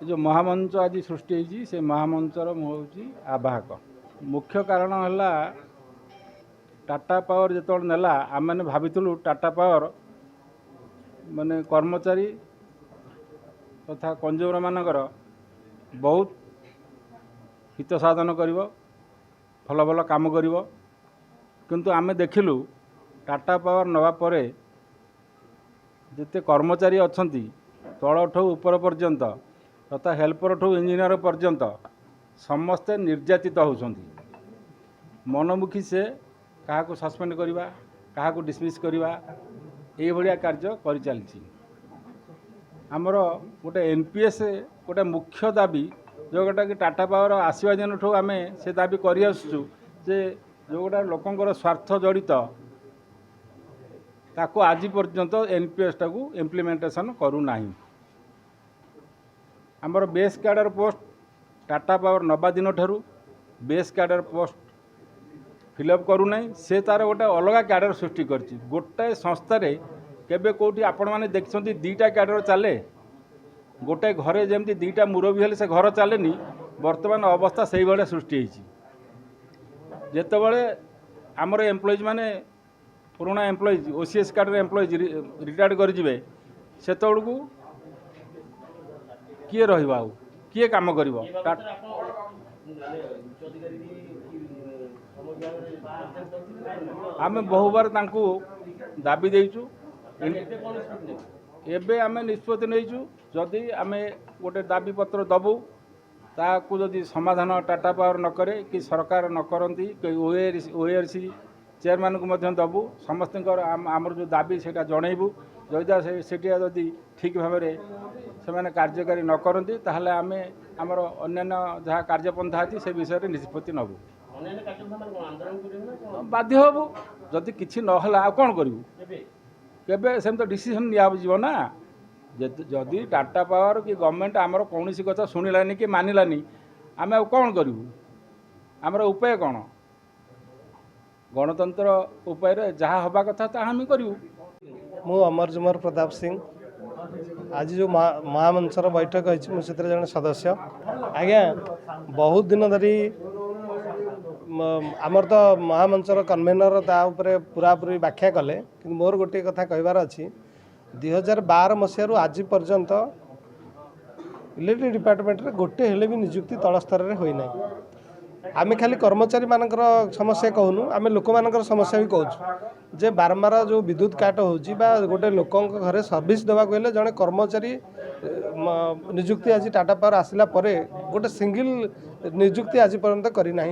जो महामंच आज सृष्टि होती से महामंचर मुझे आवाहक मुख्य कारण है टाटा पावर जो नेला आम मैंने भाविलु टाटा पावर माने कर्मचारी तथा कंज्यूमर मानकर बहुत हित साधन कर भल भल काम कर किंतु आम देखिलु टाटा पावर नवा परे जिते कर्मचारी अच्छा तल ठू ऊपर पर्यंत तथा हेल्पर ठू इंजीनियर पर्यंत समस्ते निर्यातित होती मनमुखी से क्या सस्पेंड करवा क्या डिसमिस करवा ये कार्य कर चली आमर गोटे एनपीएस गोटे मुख्य दाबी जोटा कि टाटा पावर आसवा दिन ठू आम से दाबी कर आसुचु जे जो गोटा लोकंर स्वार्थ जड़ित ताको आज पर्यंत एनपीएस टाकू इम्प्लीमेंटेशन करूना आमर base cadre post Tata power नवा दिन ठारू बेस कैडर पोस्ट फिलअप करूना से तार गोटे अलग कैडर सृष्टि करछि गोटाए संस्थारे केबे कोठी आपण माने देखछन्ती दीटा कैडर चले गोटे घरे जेमती दीटा मुरबी हेले से घर चलेनी वर्तमान अवस्था से भाया सृष्टि होइछि जेतेबेले आमर एम्प्लॉइज माने पुराना employees OCS card employees retired कर जिवे सेतबेलू किए रहिबा किए काम करिवो आम बहु बार तांकू दाबी देइचु एबे आम निष्पत्ति नहींचु जदि आम गोटे दाबी पत्र दबु ताकू जदि समाधान टाटा पावर न करे कि सरकार न करती ओएआरसी चेयरमैन को मध्य दबु समस्त आमर जो दाबी से जनइबू जदिदा से जदि ठीक भाव से कार्यकारी न करती ताहले आमे आमर अन्यान्य जहाँ कार्यपंथा अच्छी से विषय निष्पत्ति नबू बाध्य हबू जदि किसी नहला कौन करूँ केबे सेम तो डिसीजन निया ना जदि टाटा पावर कि गवर्नमेंट आमर कौन कथा शुणिलानी कि मानिलानी आम कौन करूँ आमर उपाय कौन गणतंत्र उपाय जहाँ हवा कथा ता हम करूँ मु अमर जुमर प्रताप सिंह आज जो महामंचर बैठक होती मुझे जन सदस्य आज्ञा बहुत दिन धरी आमर तो महामंचर कन्वेनर ताऊपर पूरापूरी व्याख्या कले कि मोर गोटे कथा कहबार अच्छी 2012 मसीह आज पर्यंत इलेक्ट्रिक डिपार्टमेंट रे गोटे हेले भी नियुक्ति तल स्तर में होना आमे खाली कर्मचारी मानकर समस्या कहूनु आमे लोक मानकर समस्या भी कहूँ जे बारंबार जो विद्युत काट होची बा गोटे लोक घरे सर्विस देवा को जड़े कर्मचारी नियुक्ति आज टाटा पावर आसला परे गोटे सिंगल नियुक्ति आज पर्यंत करना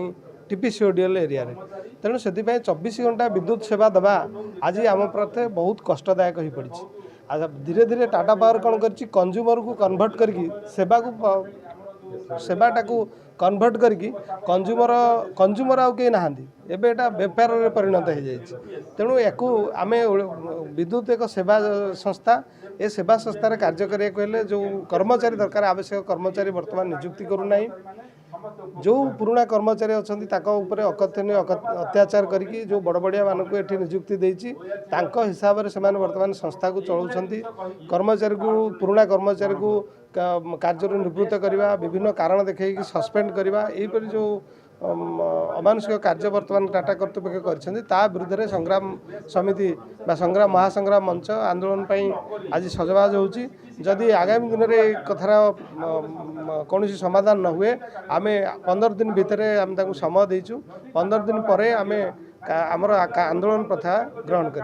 टीपीसीओडीएल एरिया रे तेणु से 24 घंटा विद्युत सेवा देवा आज आम प्रति बहुत कष्टदायक हो पड़ी आज धीरे धीरे टाटा पावर कौन कर कंज्यूमर को कन्वर्ट करके सेवाटा को कन्वर्ट करके कंज्यूमर आउ कहीं नहांती एबे एटा बेपार रे परिणत हो जाए तेणु याकू आम विद्युत एक सेवा संस्था ए सेवा संस्थार कार्य करें जो कर्मचारी दरकार आवश्यक कर्मचारी वर्तमान नियुक्ति करूना जो पुराना कर्मचारी अच्छा अकथनीय अत्याचार करके जो बड़ बड़िया मानक ये नियुक्ति देती हिसाब से वर्तमान संस्था को चलाउछंती कर्मचारी को पुराना कर्मचारी को कार्य निवृत्त करवा विभिन्न कारण देखी सस्पेंड करवा यहीपरि जो अमानुषिक कार्य वर्तमान टाटा कर्तृपक्ष कर विरुद्ध में संग्राम समिति बा संग्राम महासंग्राम मंच आंदोलन आज सजबाज होची जदि आगामी दिन में कथार कौन समाधान न हुए आम 15 दिन भितर आम समय देचु 15 दिन पर आम आमर आंदोलन प्रथा ग्रहण कर